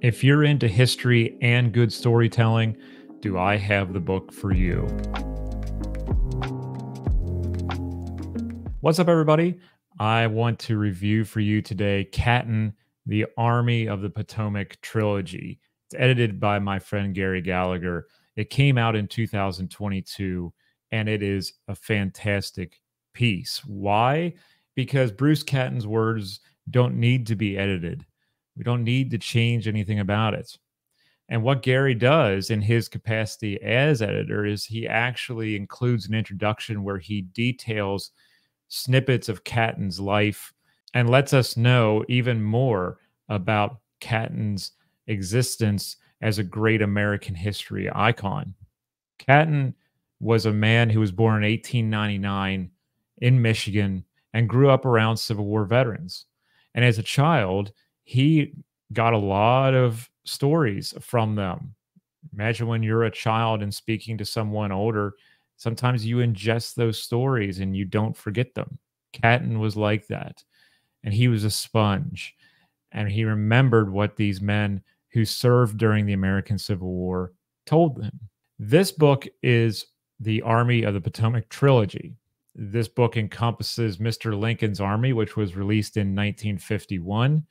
If you're into history and good storytelling, do I have the book for you? What's up, everybody? I want to review for you today Catton, the Army of the Potomac Trilogy. It's edited by my friend Gary Gallagher. It came out in 2022, and it is a fantastic piece. Why? Because Bruce Catton's words don't need to be edited. We don't need to change anything about it. And what Gary does in his capacity as editor is he actually includes an introduction where he details snippets of Catton's life and lets us know even more about Catton's existence as a great American history icon. Catton was a man who was born in 1899 in Michigan and grew up around Civil War veterans. And as a child, he got a lot of stories from them. Imagine when you're a child and speaking to someone older, sometimes you ingest those stories and you don't forget them. Catton was like that. And he was a sponge. And he remembered what these men who served during the American Civil War told him. This book is the Army of the Potomac Trilogy. This book encompasses Mr. Lincoln's Army, which was released in 1951,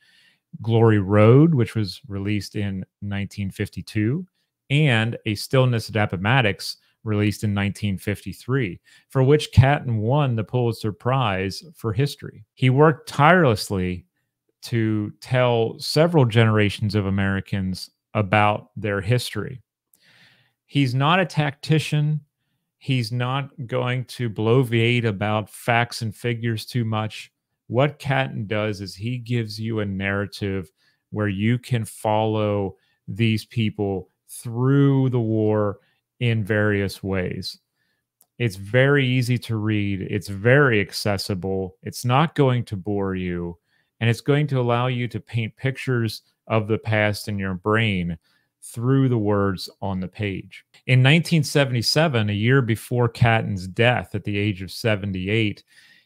Glory Road, which was released in 1952, and A Stillness at Appomattox, released in 1953, for which Catton won the Pulitzer Prize for history. He worked tirelessly to tell several generations of Americans about their history. He's not a tactician. He's not going to bloviate about facts and figures too much. What Catton does is he gives you a narrative where you can follow these people through the war in various ways. It's very easy to read. It's very accessible. It's not going to bore you. And it's going to allow you to paint pictures of the past in your brain through the words on the page. In 1977, a year before Catton's death at the age of 78,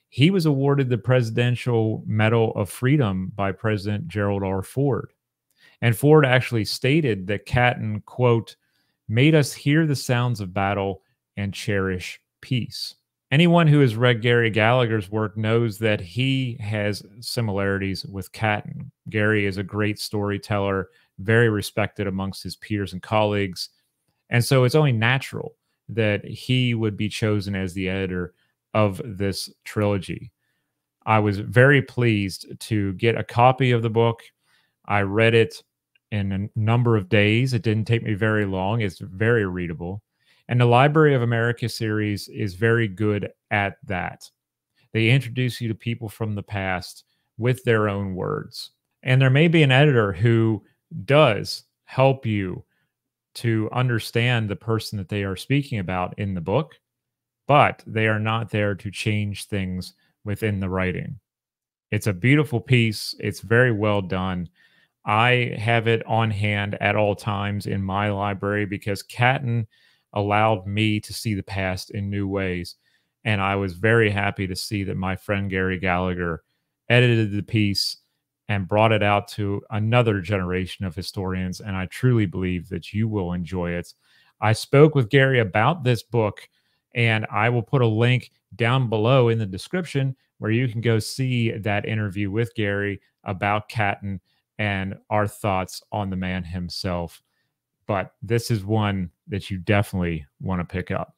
he was awarded the Presidential Medal of Freedom by President Gerald R. Ford. And Ford actually stated that Catton, quote, made us hear the sounds of battle and cherish peace. Anyone who has read Gary Gallagher's work knows that he has similarities with Catton. Gary is a great storyteller, very respected amongst his peers and colleagues. And so it's only natural that he would be chosen as the editor of this trilogy. I was very pleased to get a copy of the book. I read it in a number of days. It didn't take me very long. It's very readable. And the Library of America series is very good at that. They introduce you to people from the past with their own words. And there may be an editor who does help you to understand the person that they are speaking about in the book, but they are not there to change things within the writing. It's a beautiful piece. It's very well done. I have it on hand at all times in my library because Catton allowed me to see the past in new ways. And I was very happy to see that my friend Gary Gallagher edited the piece and brought it out to another generation of historians. And I truly believe that you will enjoy it. I spoke with Gary about this book, and I will put a link down below in the description where you can go see that interview with Gary about Catton and our thoughts on the man himself. But this is one that you definitely want to pick up.